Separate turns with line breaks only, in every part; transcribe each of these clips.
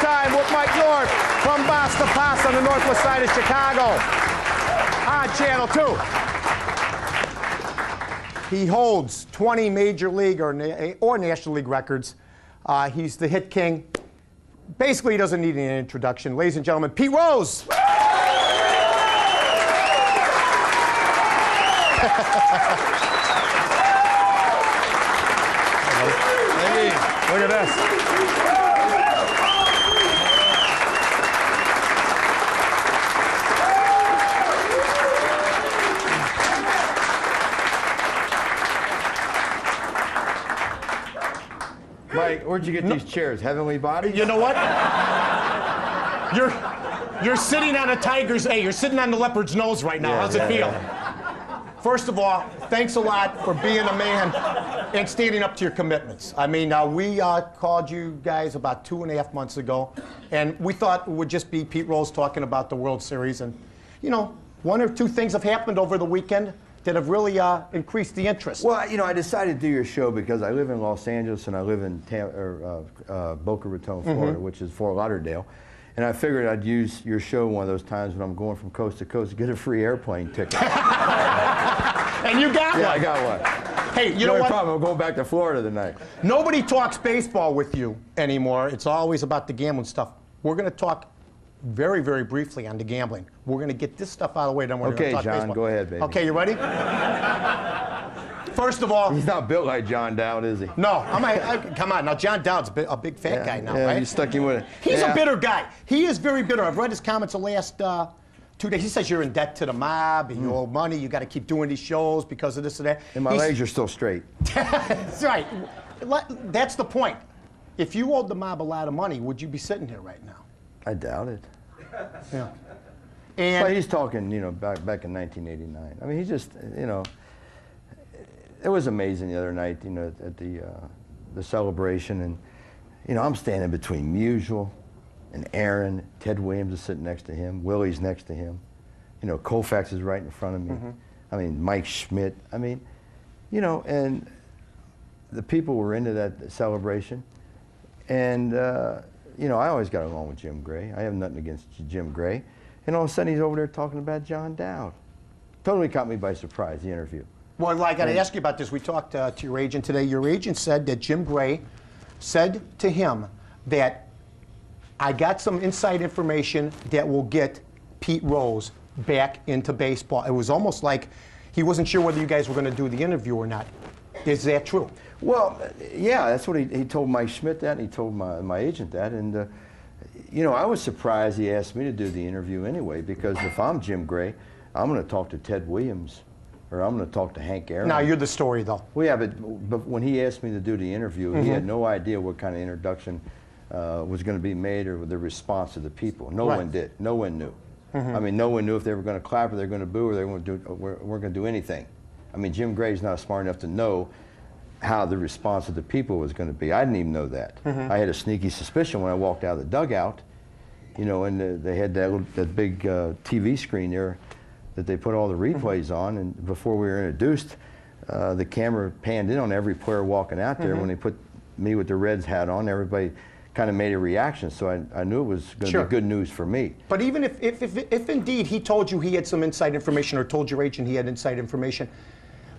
Time with Mike North from Boston Pass on the northwest side of Chicago on Channel 2. He holds 20 Major League or National League records. He's the hit king. Basically, he doesn't need an introduction. Ladies and gentlemen, Pete Rose. Look at this.
Mike, where'd you get these chairs? Heavenly Body?
You know what? You're sitting on a tiger's, you're sitting on the leopard's nose right now. How's it feel? First of all, thanks a lot for being a man and standing up to your commitments. I mean, we called you guys about 2.5 months ago, and we thought it would just be Pete Rose talking about the World Series. And, you know, one or two things have happened over the weekend that have really increased the interest.
Well, you know, I decided to do your show because I live in Los Angeles and I live in Boca Raton, Florida, which is Fort Lauderdale. And I figured I'd use your show one of those times when I'm going from coast to coast to get a free airplane ticket.
And you got one.
Yeah, I got one.
Hey, you know what?
No problem. I'm going back to Florida tonight.
Nobody talks baseball with you anymore. It's always about the gambling stuff. We're going to talk very, very briefly on the gambling. We're going to get this stuff out of the way, then we're going to talk
John,
baseball.
go ahead, baby.
Okay, you ready? First of all,
he's not built like John Dowd, is he?
No, come on. Now, John Dowd's a big fat guy now, right?
You stuck him with it.
He's a bitter guy. He is very bitter. I've read his comments the last 2 days. He says you're in debt to the mob, and you owe money, you got to keep doing these shows because of this and that.
And my legs are still straight.
That's right. That's the point. If you owed the mob a lot of money, would you be sitting here right now?
I doubt it.
Yeah. And
but he's talking, you know, back in 1989. I mean, he just, you know, it was amazing the other night, you know, at the celebration, and, you know, I'm standing between Musial and Aaron. Ted Williams is sitting next to him. Willie's next to him. You know, Koufax is right in front of me. I mean, Mike Schmidt. I mean, you know, and the people were into that celebration, and. You know, I always got along with Jim Gray. I have nothing against Jim Gray. And all of a sudden, he's over there talking about John Dowd. Totally caught me by surprise, the interview.
Well, I got to ask you about this. We talked to your agent today. Your agent said that Jim Gray said to him that I got some inside information that will get Pete Rose back into baseball. It was almost like he wasn't sure whether you guys were going to do the interview or not. Is that true?
Well, yeah, that's what he told Mike Schmidt that, and he told my agent that. And, you know, I was surprised he asked me to do the interview anyway, because if I'm Jim Gray, I'm going to talk to Ted Williams, or I'm going to talk to Hank Aaron.
Now, you're the story, though.
Well, yeah, but when he asked me to do the interview, he had no idea what kind of introduction was going to be made or the response to the people. No one did. No one knew. I mean, no one knew if they were going to clap or they were going to boo or they weren't going to do anything. I mean, Jim Gray's not smart enough to know how the response of the people was going to be. I didn't even know that. I had a sneaky suspicion when I walked out of the dugout, you know, and they had that big TV screen there that they put all the replays on, and before we were introduced, the camera panned in on every player walking out there. When they put me with the Reds hat on, everybody kind of made a reaction, so I knew it was going to be good news for me.
But even if indeed he told you he had some inside information, or told your agent he had inside information,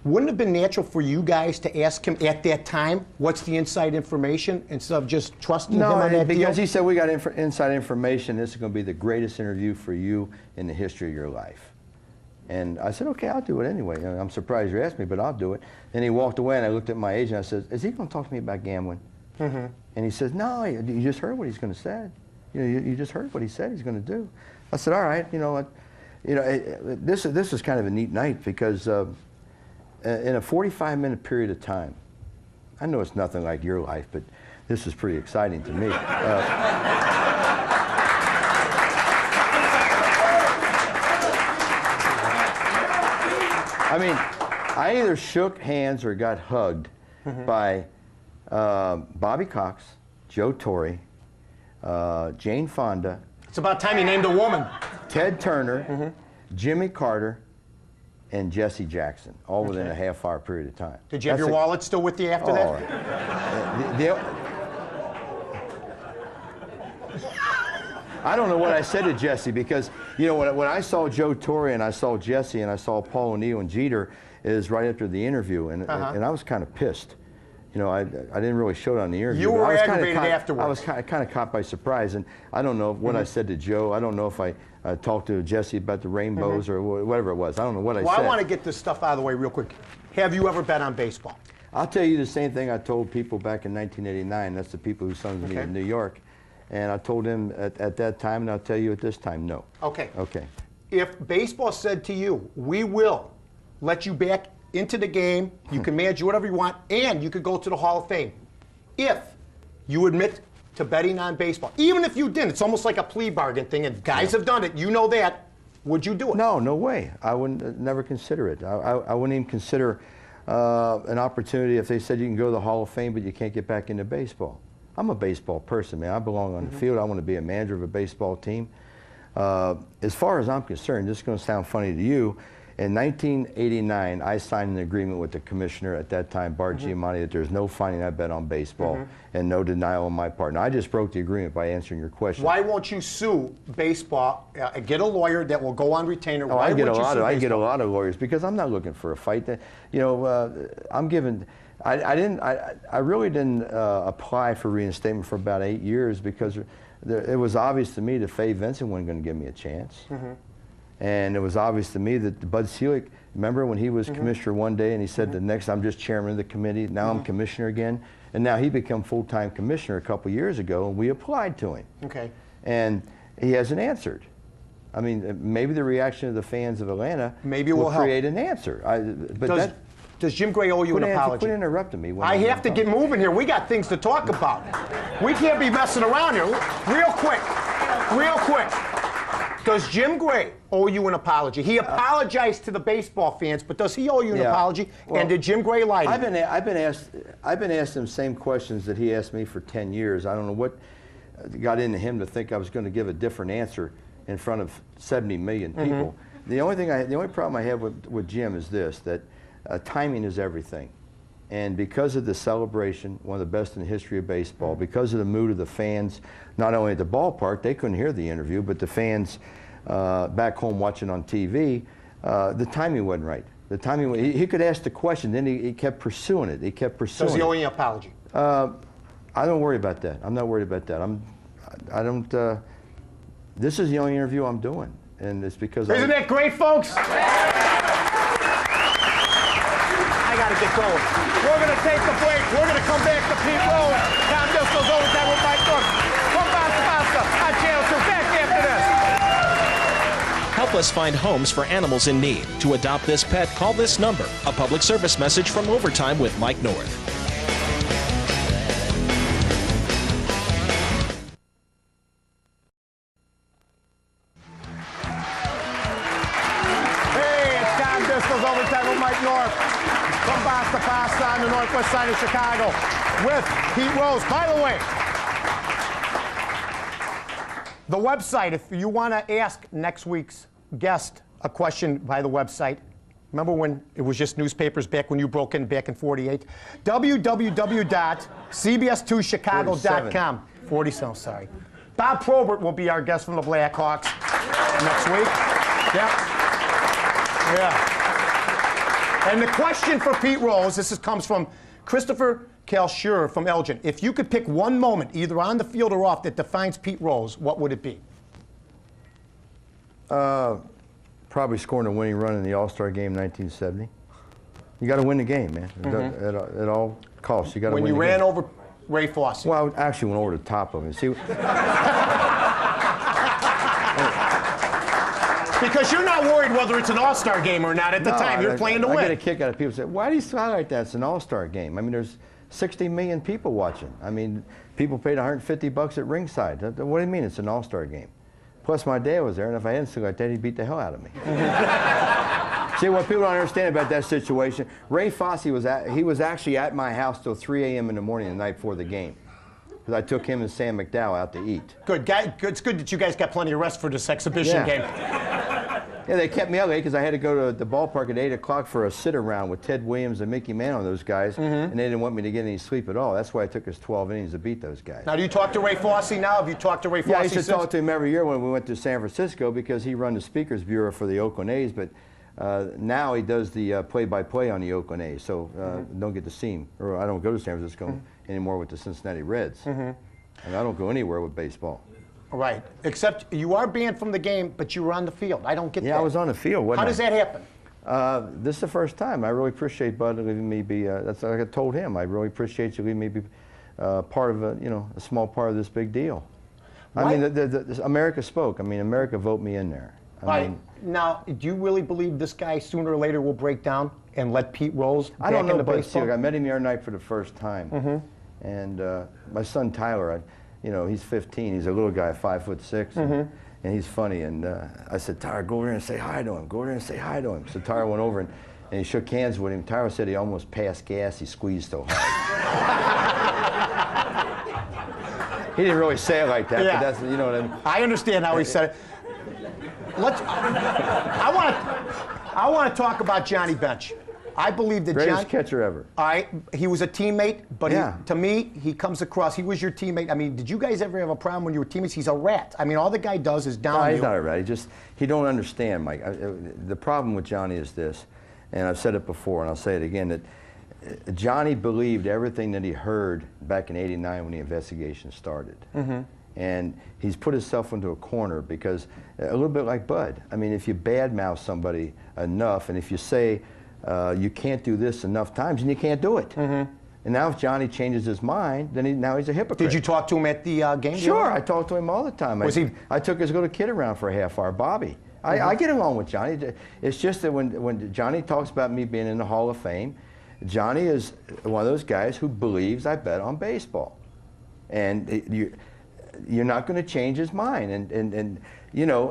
wouldn't it have been natural for you guys to ask him at that time, what's the inside information, instead of just trusting him on that deal?
Because he said, we got inside information, this is going to be the greatest interview for you in the history of your life. And I said, okay, I'll do it anyway. I'm surprised you asked me, but I'll do it. And he walked away, and I looked at my agent, I said, is he going to talk to me about gambling? And he says, no, you just heard what he's going to say. You know, you just heard what he said he's going to do. I said, all right, you know, this is kind of a neat night, because in a 45-minute period of time, I know it's nothing like your life, but this is pretty exciting to me. I mean, I either shook hands or got hugged by Bobby Cox, Joe Torre, Jane Fonda.
It's about time you named a woman.
Ted Turner, Jimmy Carter, and Jesse Jackson, all within a half-hour period of time.
Did you have your wallet still with you after that?
Right. I don't know what I said to Jesse because, you know, when I saw Joe Torre and I saw Jesse and I saw Paul O'Neill and Jeter is right after the interview, and I was kind of pissed. You know, I didn't really show it on the interview.
You were aggravated afterwards.
I was kind of caught by surprise, and I don't know what I said to Joe. I don't know if I talked to Jesse about the rainbows or whatever it was. I don't know what I said.
Well, I want to get this stuff out of the way real quick. Have you ever bet on baseball?
I'll tell you the same thing I told people back in 1989. That's the people who sung to me in New York. And I told them at that time, and I'll tell you at this time, no.
Okay.
Okay.
If baseball said to you, we will let you back into the game, you can manage whatever you want, and you could go to the Hall of Fame. If you admit to betting on baseball, even if you didn't, it's almost like a plea bargain thing, and guys have done it, you know that, would you do it?
No, no way. I wouldn't never consider it. I wouldn't even consider an opportunity if they said you can go to the Hall of Fame, but you can't get back into baseball. I'm a baseball person, man. I belong on the field. I want to be a manager of a baseball team. As far as I'm concerned, this is going to sound funny to you, in 1989, I signed an agreement with the commissioner at that time, Bart Giamatti, that there's no finding I bet on baseball and no denial on my part. Now, I just broke the agreement by answering your question.
Why won't you sue baseball, get a lawyer that will go on retainer?
Oh, I get a lot of lawyers because I'm not looking for a fight. You know, I'm given. I really didn't apply for reinstatement for about 8 years because it was obvious to me that Fay Vincent wasn't going to give me a chance. And it was obvious to me that Bud Selig, remember when he was commissioner one day and he said the next I'm just chairman of the committee, now I'm commissioner again. And now he became full-time commissioner a couple years ago and we applied to him.
Okay.
And he hasn't answered. I mean, maybe the reaction of the fans of Atlanta
will
create an answer.
Does Jim Gray owe you an apology?
Quit interrupting me.
I have to get moving here. We got things to talk about. We can't be messing around here. Real quick. Does Jim Gray owe you an apology? He apologized to the baseball fans, but does he owe you an apology?
Well,
and did Jim Gray lie to you?
I've been asked them same questions that he asked me for 10 years. I don't know what got into him to think I was going to give a different answer in front of 70 million people. The only problem I have with Jim is this: that timing is everything. And because of the celebration, one of the best in the history of baseball, because of the mood of the fans, not only at the ballpark, they couldn't hear the interview, but the fans back home watching on TV, the timing wasn't right. The timing, he could ask the question, then he kept pursuing it. He kept pursuing it.
Does he owe you an apology?
I don't worry about that. I'm not worried about that. This is the only interview I'm doing, and it's because
Isn't that great, folks? I got to get going. We're going to take a break. We're going to come back to Pete Rose. Tom Driscoll's overtime with Mike North. From Basta on Channel 2. Back after this.
Help us find homes for animals in need. To adopt this pet, call this number. A public service message from Overtime with Mike North.
Overtime with Mike North from Basta Pasta on the northwest side of Chicago with Pete Rose. By the way, the website, if you want to ask next week's guest a question by the website, remember when it was just newspapers back when you broke in back in 48? www.cbs2chicago.com. 47, sorry. Bob Probert will be our guest from the Blackhawks next week. Yeah. And the question for Pete Rose, comes from Christopher Kalshur from Elgin. If you could pick one moment, either on the field or off, that defines Pete Rose, what would it be?
Probably scoring a winning run in the All-Star game in 1970. You got to win the game, man. At all costs, you got to win the game.
When you ran over Ray Fosse.
Well, I actually went over the top of him. See.
Because you're not worried whether it's an all-star game or not at the time. You're playing to win.
I get a kick out of people say, why do you highlight that? It's an all-star game. I mean, there's 60 million people watching. I mean, people paid $150 at ringside. What do you mean it's an all-star game? Plus, my dad was there, and if I hadn't like that, he'd beat the hell out of me. See, what people don't understand about that situation, Ray Fosse he was actually at my house till 3 a.m. in the morning the night before the game. Because I took him and Sam McDowell out to eat.
Good. It's good that you guys got plenty of rest for this exhibition game.
Yeah, they kept me up late because I had to go to the ballpark at 8 o'clock for a sit-around with Ted Williams and Mickey Mantle and those guys, and they didn't want me to get any sleep at all. That's why it took us 12 innings to beat those guys.
Now, do you talk to Ray Fosse now? Have you talked to Ray Fosse
Yeah, I used to
since?
talk to him every year when we went to San Francisco because he run the Speakers Bureau for the Oakland A's, but now he does the play-by-play on the Oakland A's, so don't get to see him. Or I don't go to San Francisco anymore with the Cincinnati Reds. And I don't go anywhere with baseball.
Right. Except you are banned from the game, but you were on the field. I don't get that.
Yeah, I was on the field, wasn't I?
How does that happen?
This is the first time. I really appreciate Bud letting me be. That's like I told him. I really appreciate you letting me be part of a small part of this big deal.
Why?
I mean, America spoke. I mean, America vote me in there. I mean,
now, do you really believe this guy sooner or later will break down and let Pete Rose back
I don't know
into
Bud
baseball?
Selig. I met him the other night for the first time, and my son Tyler, he's 15. He's a little guy, 5'6", and he's funny. And I said, Tyler, go over there and say hi to him. Go over there and say hi to him. So Tyler went over and he shook hands with him. Tyler said he almost passed gas. He squeezed so hard. He didn't really say it like that,
Yeah.
but that's, you know what I mean.
I understand how he said it. I want to talk about Johnny Bench. I believe that
Greatest catcher ever.
he was a teammate, but
Yeah.
to me, he comes across. He was your teammate. I mean, did you guys ever have a problem when you were teammates? He's a rat. I mean, all the guy does is down
No,
you.
he's not a rat. He don't understand, Mike. The problem with Johnny is this, and I've said it before, and I'll say it again, that Johnny believed everything that he heard back in '89 when the investigation started. And he's put himself into a corner because, a little bit like Bud, I mean, if you badmouth somebody enough, and if you say you can't do this enough times, then you can't do it. And now if Johnny changes his mind, then now he's a hypocrite.
Did you talk to him at the game?
Sure, I talked to him all the time.
Was he?
I took his little kid around for a half hour, Bobby. I get along with Johnny. It's just that when Johnny talks about me being in the Hall of Fame, Johnny is one of those guys who believes I bet on baseball. And you're not going to change his mind. And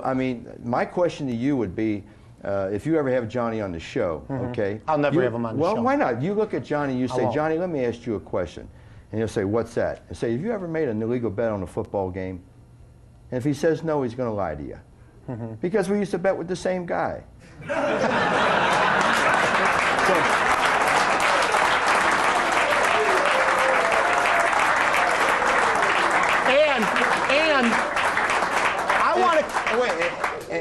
I mean, my question to you would be, if you ever have Johnny on the show, okay?
I'll never have him on the show.
Well, why not? You look at Johnny and you say,
won't.
Johnny, let me ask you a question. And he'll say, what's that? And say, have you ever made an illegal bet on a football game? And if he says no, he's going to lie to you. Because we used to bet with the same guy.
And I want to.
Wait,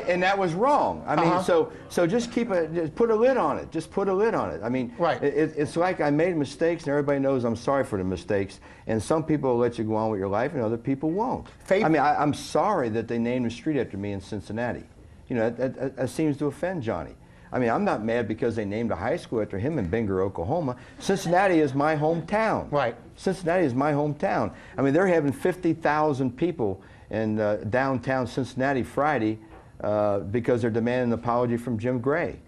and that was wrong. I mean, so just just put a lid on it. Just put a lid on it. I mean,
Right.
It's like I made mistakes, and everybody knows I'm sorry for the mistakes. And some people will let you go on with your life, and other people won't.
Faith-
I mean, I'm sorry that they named a street after me in Cincinnati. You know, that seems to offend Johnny. I mean, I'm not mad because they named a high school after him in Bangor, Oklahoma. Cincinnati is my hometown.
Right.
Cincinnati is my hometown. I mean, they're having 50,000 people in downtown Cincinnati Friday because they're demanding an apology from Jim Gray.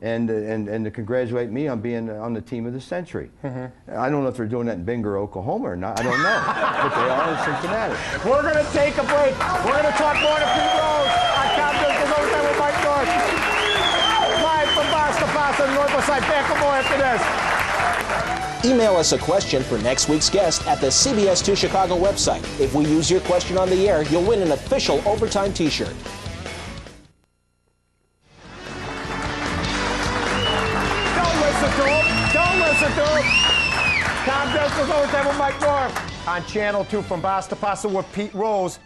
And to congratulate me on being on the team of the century. I don't know if they're doing that in Bangor, Oklahoma or not. I don't know. But they are in Cincinnati.
We're going to take a break. We're going to talk more to Pete Rose on Tom Driscoll's Overtime with Mike North. Live from Boston, Boston, Northwest Side. Back with more after this.
Email us a question for next week's guest at the CBS2 Chicago website. If we use your question on the air, you'll win an official Overtime t-shirt.
Don't listen to him. Tom Driscoll's Overtime with Mike North on Channel 2 from Boston, Boston with Pete Rose.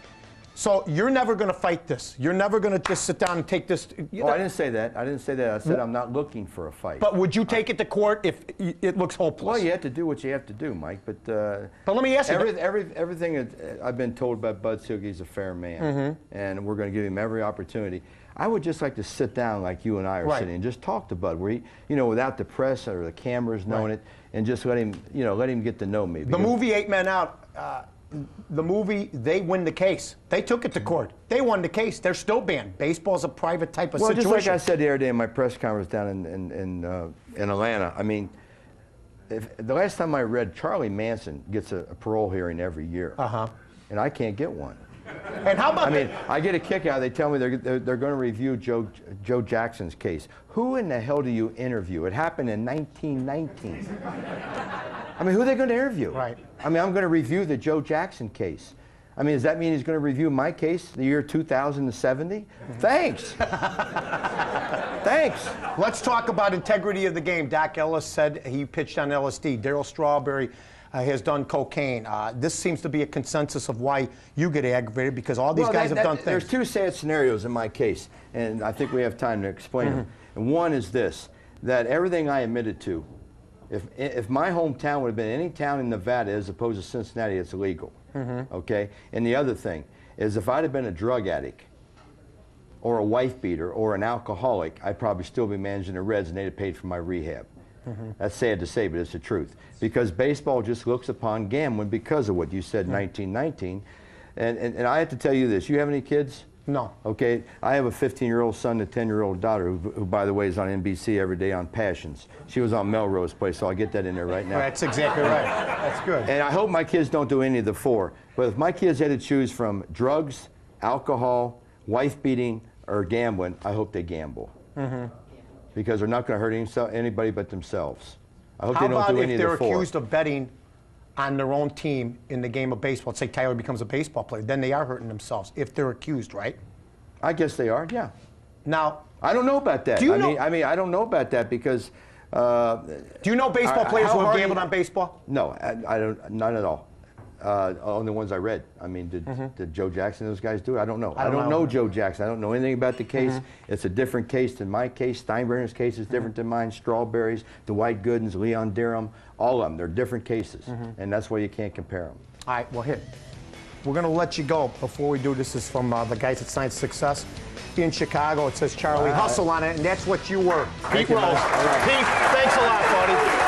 So you're never going to fight this. You're never going to just sit down and take this.
Oh, I didn't say that. I didn't say that. I said I'm not looking for a fight.
But would you take it to court if it looks hopeless?
Well, you have to do what you have to do, Mike. But
let me ask you.
everything that I've been told about Bud Selig, he's a fair man, and we're going to give him every opportunity. I would just like to sit down like you and I are sitting and just talk to Bud, where he, without the press or the cameras knowing it, and just let him get to know me.
The movie 8 Men Out. The movie, they win the case. They took it to court. They won the case. They're still banned. Baseball's a private type of situation.
Well, just like I said the other day in my press conference down in Atlanta, I mean, the last time I read, Charlie Manson gets a parole hearing every year, and I can't get one.
And how about?
I mean, I get a kick out. They tell me they're going to review Joe Jackson's case. Who in the hell do you interview? It happened in 1919. I mean, who are they going to interview?
Right.
I mean, I'm going to review the Joe Jackson case. I mean, does that mean he's going to review my case the year 2070? Thanks. Thanks.
Let's talk about integrity of the game. Doc Ellis said he pitched on LSD. Darryl Strawberry has done cocaine. This seems to be a consensus of why you get aggravated, because all these guys have done things.
There's two sad scenarios in my case, and I think we have time to explain them. And one is this, that everything I admitted to, if my hometown would have been any town in Nevada as opposed to Cincinnati, it's illegal. Okay? And the other thing is, if I'd have been a drug addict or a wife beater or an alcoholic, I'd probably still be managing the Reds and they'd have paid for my rehab. That's sad to say, but it's the truth. Because baseball just looks upon gambling because of what you said in 1919. And I have to tell you this, you have any kids?
No.
Okay, I have a 15-year-old son and a 10-year-old daughter who, by the way, is on NBC every day on Passions. She was on Melrose Place, so I'll get that in there right now.
That's exactly right. That's good.
And I hope my kids don't do any of the four. But if my kids had to choose from drugs, alcohol, wife beating, or gambling, I hope they gamble. Because they're not going to hurt anybody but themselves. I hope they don't do any of the four.
How about if they're accused of betting on their own team in the game of baseball? Let's say Tyler becomes a baseball player. Then they are hurting themselves if they're accused, right?
I guess they are, yeah.
Now,
I don't know about that.
Do you know?
I mean, I don't know about that because.
Do you know baseball players who have gambled on baseball?
No, I don't. None at all. Only ones I read. I mean, did Joe Jackson and those guys do it? I don't know. I don't know Joe Jackson. I don't know anything about the case. It's a different case than my case. Steinbrenner's case is different than mine. Strawberry's, Dwight Goodens, Leon Durham, all of them. They're different cases, and that's why you can't compare them.
All right, well, here. We're going to let you go. Before we do, this is from the guys at Science Success. In Chicago, it says Charlie Hustle on it, and that's what you were. Pete Rose. Pete, thanks a lot, buddy.